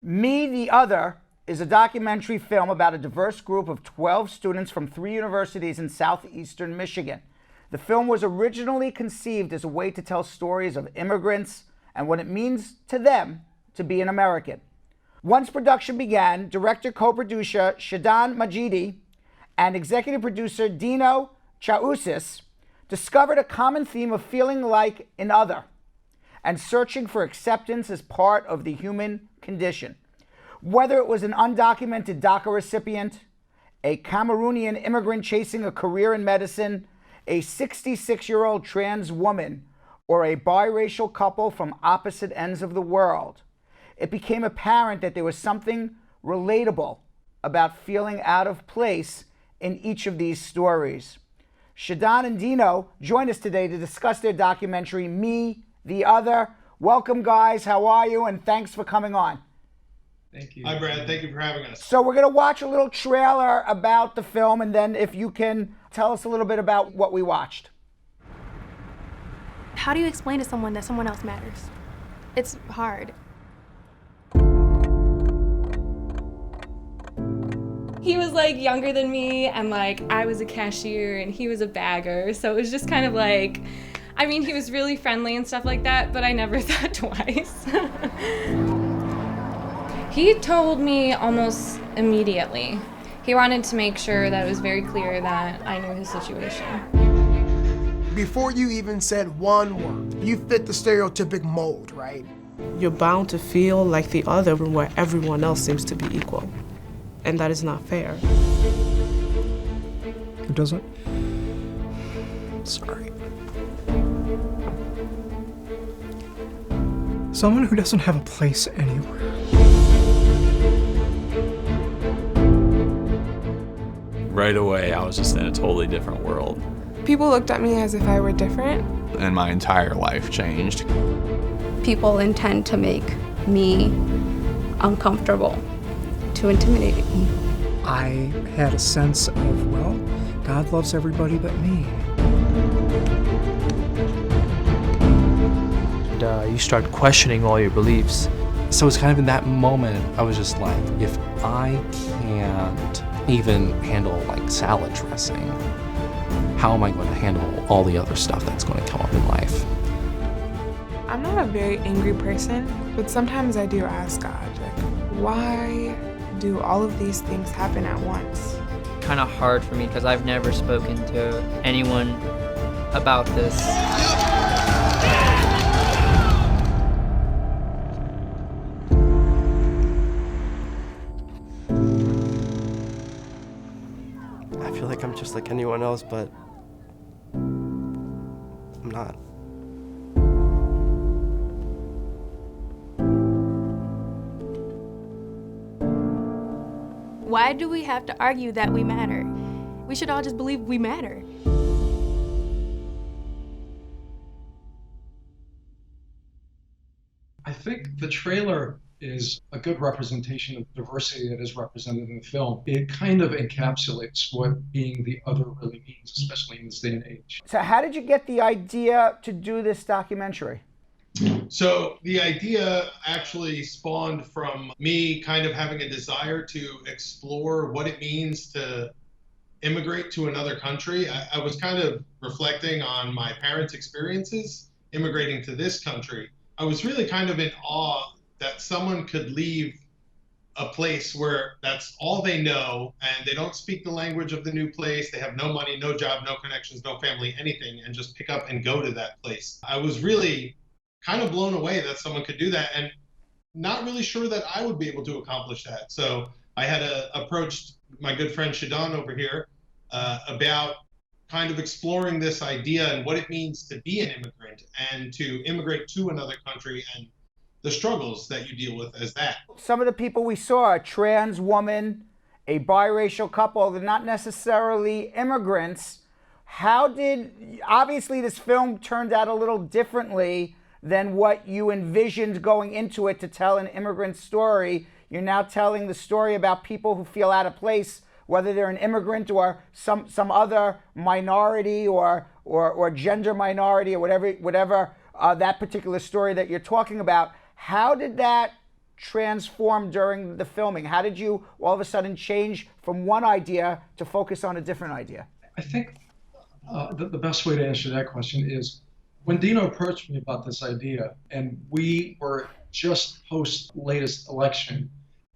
Me, the Other is a documentary film about a diverse group of 12 students from 3 universities in southeastern Michigan. The film was originally conceived as a way to tell stories of immigrants and what it means to them to be an American. Once production began, director co-producer Shidan Majidi and executive producer Dino Tsaousis discovered a common theme of feeling like an other and searching for acceptance as part of the human condition. Whether it was an undocumented DACA recipient, a Cameroonian immigrant chasing a career in medicine, a 66-year-old trans woman, or a biracial couple from opposite ends of the world, it became apparent that there was something relatable about feeling out of place in each of these stories. Shidan and Dino join us today to discuss their documentary, Me, the Other. Welcome, guys. How are you? And thanks for coming on. Thank you. Hi, Brad. Thank you for having us. So we're going to watch a little trailer about the film, and then if you can tell us a little bit about what we watched. How do you explain to someone that someone else matters? It's hard. He was like younger than me, and like I was a cashier and he was a bagger, so it was just kind of like, I mean, he was really friendly and stuff like that, but I never thought twice. He told me almost immediately. He wanted to make sure that it was very clear that I knew his situation. Before you even said one word, you fit the stereotypic mold, right? You're bound to feel like the other where everyone else seems to be equal. And that is not fair. Who doesn't? Sorry. Someone who doesn't have a place anywhere. Right away, I was just in a totally different world. People looked at me as if I were different. And my entire life changed. People intend to make me uncomfortable, to intimidate me. I had a sense of, well, God loves everybody but me. And you start questioning all your beliefs. So it's kind of in that moment, I was just like, if I can't even handle like salad dressing, how am I going to handle all the other stuff that's going to come up in life? I'm not a very angry person, but sometimes I do ask God, like, why do all of these things happen at once? Kind of hard for me because I've never spoken to anyone about this. I feel like I'm just like anyone else, but I'm not. Why do we have to argue that we matter? We should all just believe we matter. I think the trailer is a good representation of the diversity that is represented in the film. It kind of encapsulates what being the other really means, especially in this day and age. So how did you get the idea to do this documentary? So the idea actually spawned from me kind of having a desire to explore what it means to immigrate to another country. I was kind of reflecting on my parents' experiences immigrating to this country. I was really kind of in awe that someone could leave a place where that's all they know and they don't speak the language of the new place. They have no money, no job, no connections, no family, anything, and just pick up and go to that place. I was really kind of blown away that someone could do that and not really sure that I would be able to accomplish that. So I had approached my good friend Shidan over here about kind of exploring this idea and what it means to be an immigrant and to immigrate to another country and the struggles that you deal with as that. Some of the people we saw, a trans woman, a biracial couple, they're not necessarily immigrants. Obviously this film turned out a little differently than what you envisioned going into it to tell an immigrant story. You're now telling the story about people who feel out of place, whether they're an immigrant or some other minority or gender minority or whatever that particular story that you're talking about. How did that transform during the filming? How did you all of a sudden change from one idea to focus on a different idea? I think the best way to answer that question is when Dino approached me about this idea, and we were just post latest election,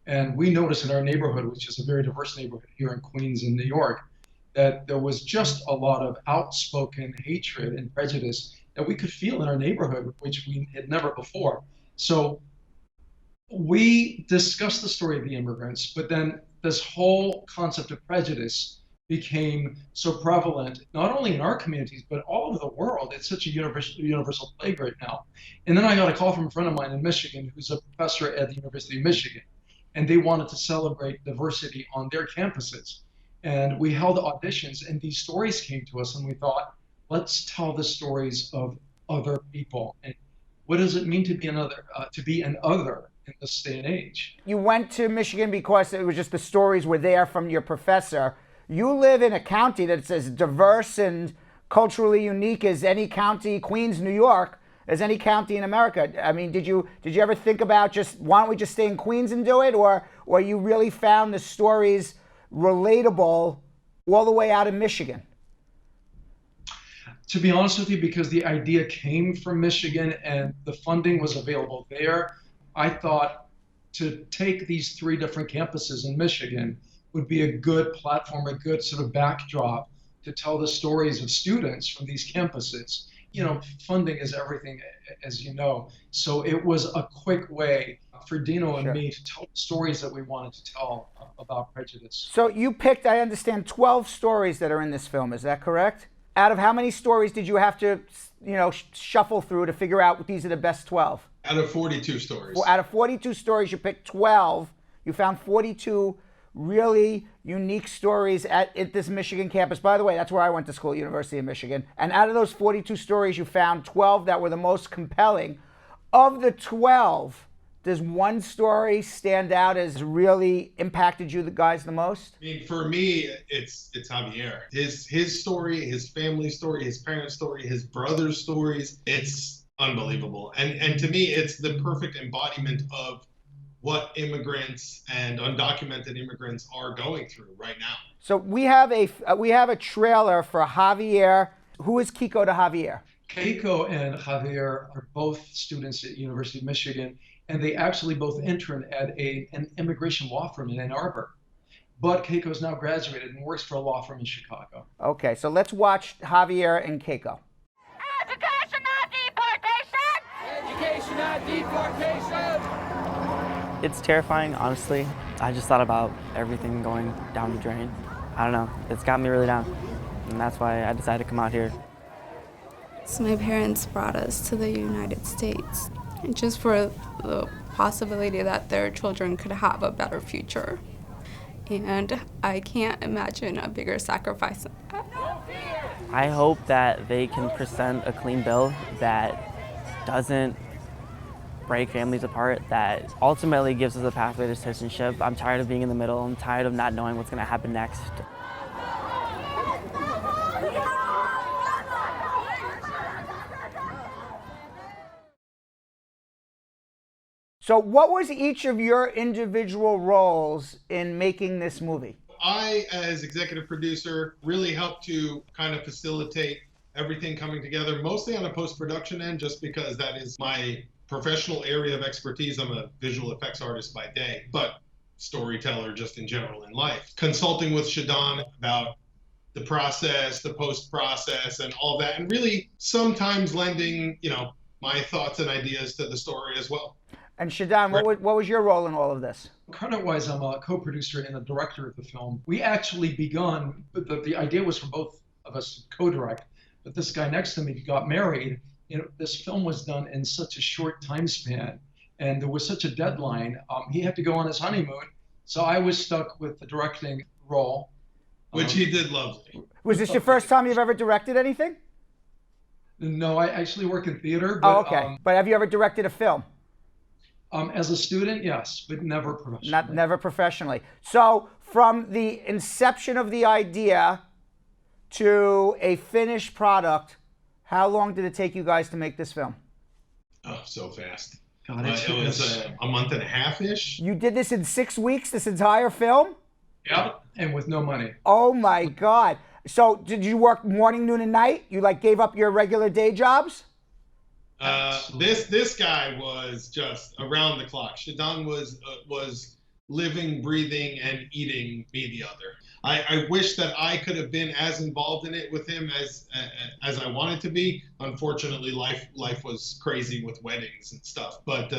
and we noticed in our neighborhood, which is a very diverse neighborhood here in Queens and New York, that there was just a lot of outspoken hatred and prejudice that we could feel in our neighborhood, which we had never before. So we discussed the story of the immigrants, but then this whole concept of prejudice became so prevalent, not only in our communities, but all over the world. It's such a universal plague right now. And then I got a call from a friend of mine in Michigan who's a professor at the University of Michigan, and they wanted to celebrate diversity on their campuses. And we held auditions, and these stories came to us, and we thought, let's tell the stories of other people. And what does it mean to be an other in this day and age? You went to Michigan because it was just the stories were there from your professor. You live in a county that's as diverse and culturally unique as any county, Queens, New York, as any county in America. I mean, did you ever think about just, why don't we just stay in Queens and do it? Or you really found the stories relatable all the way out of Michigan? To be honest with you, because the idea came from Michigan and the funding was available there, I thought to take these 3 different campuses in Michigan would be a good platform, a good sort of backdrop to tell the stories of students from these campuses. You know, funding is everything, as you know. So it was a quick way for Dino and me to tell stories that we wanted to tell about prejudice. So you picked, I understand, 12 stories that are in this film. Is that correct? Out of how many stories did you have to, shuffle through to figure out these are the best 12? Out of 42 stories. Well, out of 42 stories, you picked 12. You found 42 really unique stories at this Michigan campus. By the way, that's where I went to school, University of Michigan. And out of those 42 stories, you found 12 that were the most compelling. Of the 12, does one story stand out as really impacted you guys the most? I mean, for me, it's Javier. His story, his family story, his parents' story, his brother's stories, it's unbelievable. And to me, it's the perfect embodiment of what immigrants and undocumented immigrants are going through right now. So we have a trailer for Javier. Who is Kiko to Javier? Keiko and Javier are both students at University of Michigan, and they actually both interned at an immigration law firm in Ann Arbor. But Keiko's now graduated and works for a law firm in Chicago. Okay, so let's watch Javier and Keiko. Education, not deportation! Education, not deportation! It's terrifying, honestly. I just thought about everything going down the drain. I don't know, it's got me really down. And that's why I decided to come out here. So my parents brought us to the United States just for the possibility that their children could have a better future. And I can't imagine a bigger sacrifice than that. I hope that they can present a clean bill that doesn't break families apart, that ultimately gives us a pathway to citizenship. I'm tired of being in the middle. I'm tired of not knowing what's going to happen next. So what was each of your individual roles in making this movie? I, as executive producer, really helped to kind of facilitate everything coming together, mostly on a post-production end, just because that is my professional area of expertise. I'm a visual effects artist by day, but storyteller just in general in life. Consulting with Shidan about the process, the post-process, and all that, and really sometimes lending, my thoughts and ideas to the story as well. And Shidan, what was your role in all of this? Credit-wise, I'm a co-producer and a director of the film. We actually begun, the idea was for both of us to co-direct, but this guy next to me got married. This film was done in such a short time span, and there was such a deadline. He had to go on his honeymoon, so I was stuck with the directing role. Which he did lovely. Was this your first time you've ever directed anything? No, I actually work in theater. But, okay. But have you ever directed a film? As a student, yes, but never professionally. Never professionally. So from the inception of the idea to a finished product, how long did it take you guys to make this film? Oh, so fast. God, It was a month and a half-ish. You did this in 6 weeks, this entire film? Yep, and with no money. Oh my God. So did you work morning, noon, and night? You like gave up your regular day jobs? This guy was just around the clock. Shidan was living, breathing, and eating me the other. I wish that I could have been as involved in it with him as I wanted to be. Unfortunately, life was crazy with weddings and stuff. But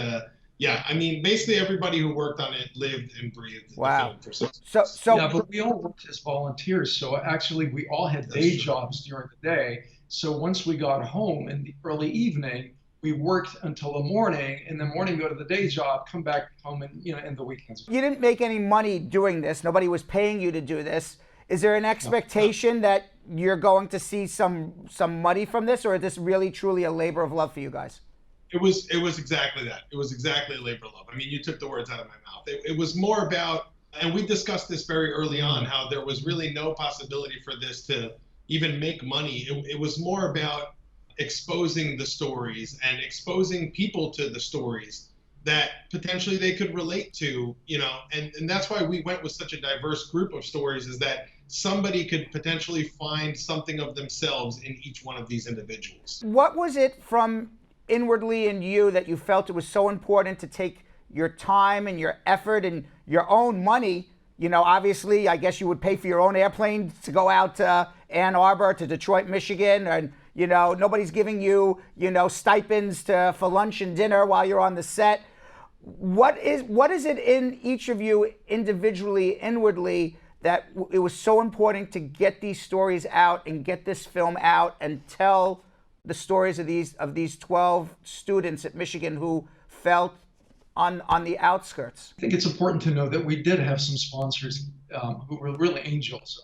yeah, I mean, basically everybody who worked on it lived and breathed the film for 6 months. So yeah, but we all worked as volunteers. So actually, we all had day jobs during the day. So once we got home in the early evening, we worked until the morning. In the morning, go to the day job, come back home, and in the weekends. You didn't make any money doing this. Nobody was paying you to do this. Is there an expectation that you're going to see some money from this, or is this really truly a labor of love for you guys? It was exactly that. It was exactly a labor of love. I mean, you took the words out of my mouth. It was more about, and we discussed this very early on, how there was really no possibility for this to even make money. It was more about exposing the stories and exposing people to the stories that potentially they could relate to, and that's why we went with such a diverse group of stories, is that somebody could potentially find something of themselves in each one of these individuals. What was it from inwardly in you that you felt it was so important to take your time and your effort and your own money? Obviously, I guess you would pay for your own airplane to go out to Ann Arbor, to Detroit, Michigan, and nobody's giving you, stipends for lunch and dinner while you're on the set. What is it in each of you individually, inwardly, that it was so important to get these stories out and get this film out and tell the stories of these 12 students at Michigan who felt on the outskirts? I think it's important to know that we did have some sponsors who were really angels.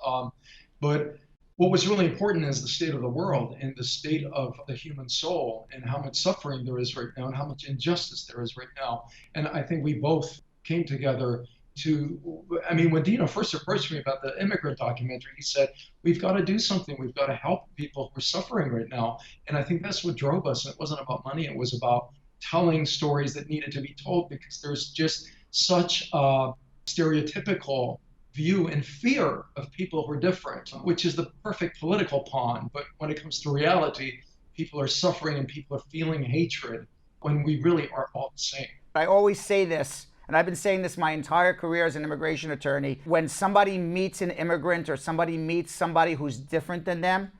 But what was really important is the state of the world and the state of the human soul and how much suffering there is right now and how much injustice there is right now. And I think we both came together when Dino first approached me about the immigrant documentary, he said, we've got to do something. We've got to help people who are suffering right now. And I think that's what drove us. It wasn't about money. It was about telling stories that needed to be told, because there's just such a stereotypical view and fear of people who are different, which is the perfect political pawn. But when it comes to reality, people are suffering and people are feeling hatred when we really are all the same. I always say this, and I've been saying this my entire career as an immigration attorney. When somebody meets an immigrant or somebody meets somebody who's different than them,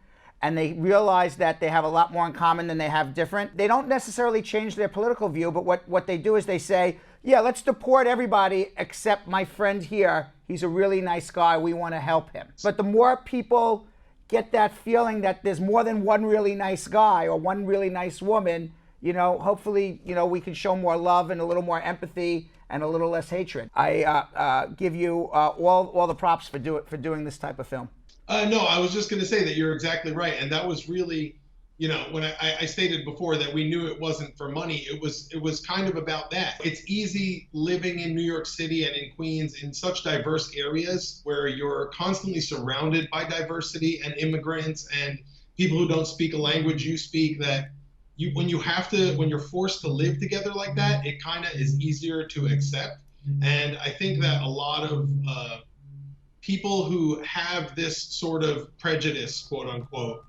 and they realize that they have a lot more in common than they have different, they don't necessarily change their political view, but what they do is they say, yeah, let's deport everybody except my friend here. He's a really nice guy. We want to help him. But the more people get that feeling that there's more than one really nice guy or one really nice woman, hopefully, we can show more love and a little more empathy and a little less hatred. I give you all the props for doing this type of film. No, I was just going to say that you're exactly right. And that was really, when I stated before that we knew it wasn't for money, it was kind of about that. It's easy living in New York City and in Queens in such diverse areas where you're constantly surrounded by diversity and immigrants and people who don't speak a language you speak, that when you're forced to live together like that, it kind of is easier to accept. And I think that a lot of people who have this sort of prejudice, quote unquote,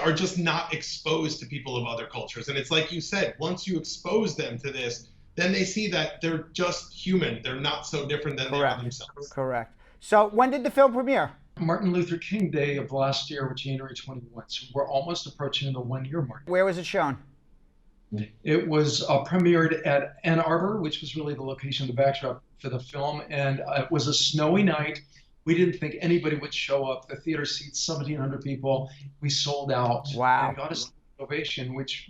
are just not exposed to people of other cultures. And it's like you said, once you expose them to this, then they see that they're just human. They're not so different than they are themselves. Correct. So when did the film premiere? Martin Luther King Day of last year, January 21. So we're almost approaching the 1-year mark. Where was it shown? It was premiered at Ann Arbor, which was really the location of the backdrop for the film. And it was a snowy night. We didn't think anybody would show up. The theater seats 1,700 people. We sold out. Wow. And got a ovation, which,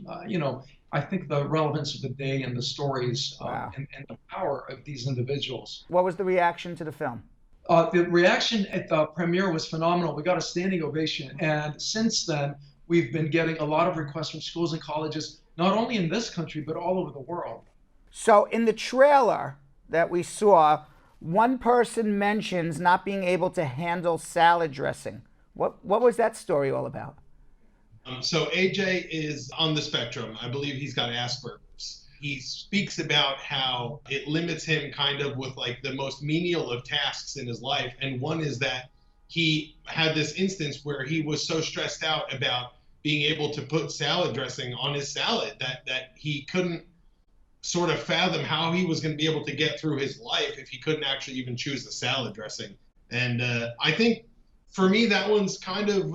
I think the relevance of the day and the stories and the power of these individuals. What was the reaction to the film? The reaction at the premiere was phenomenal. We got a standing ovation. And since then, we've been getting a lot of requests from schools and colleges, not only in this country, but all over the world. So in the trailer that we saw, one person mentions not being able to handle salad dressing. What was that story all about? So AJ is on the spectrum. I believe he's got Asperger's. he speaks about how it limits him kind of with like the most menial of tasks in his life. And one is that he had this instance where he was so stressed out about being able to put salad dressing on his salad that he couldn't sort of fathom how he was going to be able to get through his life if he couldn't actually even choose the salad dressing. And I think for me, that one's kind of,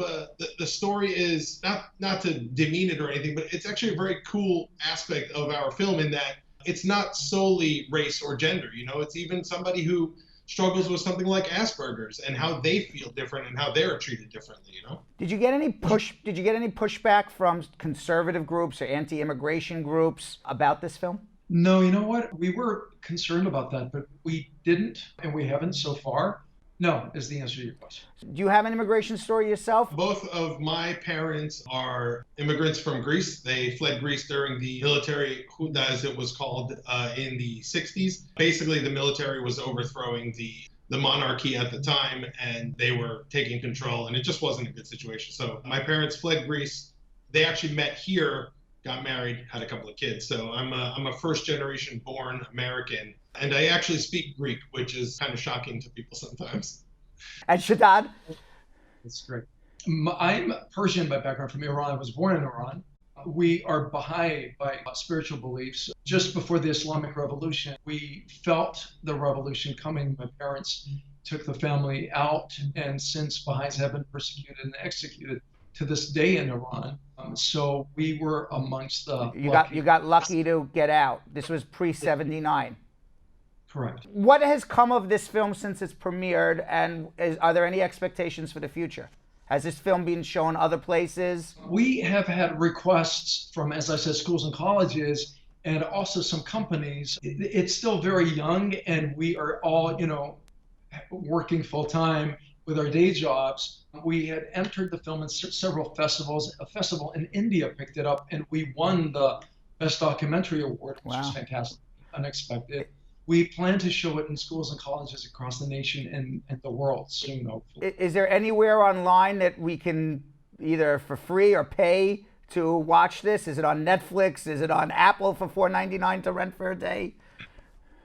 the story is, not to demean it or anything, but it's actually a very cool aspect of our film in that it's not solely race or gender. You know, it's even somebody who struggles with something like Asperger's and how they feel different and how they're treated differently, you know? Did you get any pushback from conservative groups or anti-immigration groups about this film? No, you know what? We were concerned about that, but we didn't, and we haven't so far. No, is the answer to your question. Do you have an immigration story yourself? Both of my parents are immigrants from Greece. They fled Greece during the military junta, as it was called, in the 60s. Basically, the military was overthrowing the monarchy at the time, and they were taking control, and it just wasn't a good situation. So my parents fled Greece. They actually met here, got married, had a couple of kids. So I'm a first generation born American. And I actually speak Greek, which is kind of shocking to people sometimes. And Shidan? That's great. I'm Persian by background from Iran. I was born in Iran. We are Baha'i by spiritual beliefs. Just before the Islamic Revolution, we felt the revolution coming. My parents took the family out, and since Baha'is have been persecuted and executed to this day in Iran, so we were amongst the You got lucky to get out. This was pre-79. Correct. What has come of this film since it's premiered, and are there any expectations for the future? Has this film been shown other places? We have had requests from, as I said, schools and colleges, and also some companies. It's still very young, and we are all, working full time with our day jobs. We had entered the film in several festivals. A festival in India picked it up, and we won the Best Documentary Award, which was fantastic, unexpected. We plan to show it in schools and colleges across the nation and the world soon, hopefully. Is there anywhere online that we can either for free or pay to watch this? Is it on Netflix? Is it on Apple for $4.99 to rent for a day?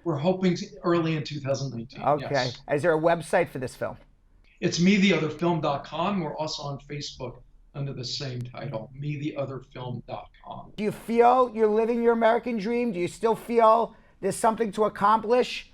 We're hoping early in 2019. Okay. Yes. Is there a website for this film? It's metheotherfilm.com. We're also on Facebook under the same title, metheotherfilm.com. Do you feel you're living your American dream? Do you still feel there's something to accomplish?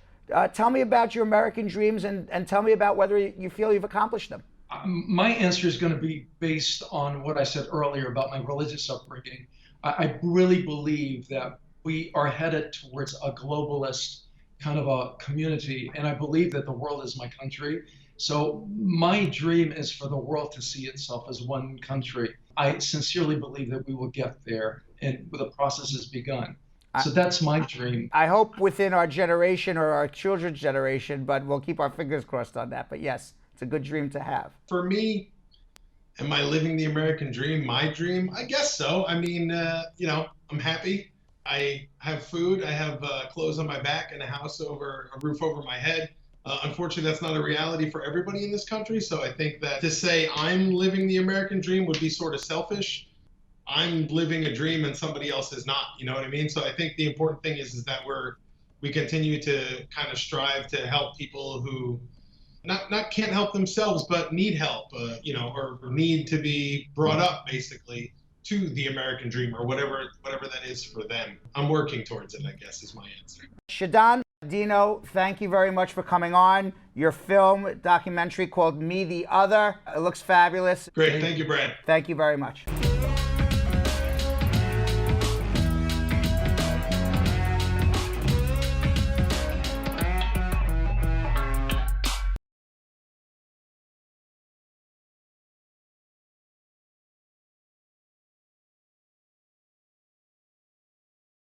Tell me about your American dreams and tell me about whether you feel you've accomplished them. My answer is going to be based on what I said earlier about my religious upbringing. I really believe that we are headed towards a globalist kind of a community, and I believe that the world is my country. So my dream is for the world to see itself as one country. I sincerely believe that we will get there, and the process has begun. So that's my dream. I hope within our generation or our children's generation, but we'll keep our fingers crossed on that. But yes, it's a good dream to have. For me, am I living the American dream? My dream? I guess so. I mean, I'm happy. I have food. I have clothes on my back and a roof over my head. Unfortunately, that's not a reality for everybody in this country. So I think that to say I'm living the American dream would be sort of selfish. I'm living a dream and somebody else is not, you know what I mean? So I think the important thing is that we continue to kind of strive to help people who not can't help themselves, but need help, or need to be brought up basically to the American dream or whatever that is for them. I'm working towards it, I guess, is my answer. Shidan, Dino, thank you very much for coming on. Your film documentary called Me the Other. It looks fabulous. Great, thank you, Brad. Thank you very much.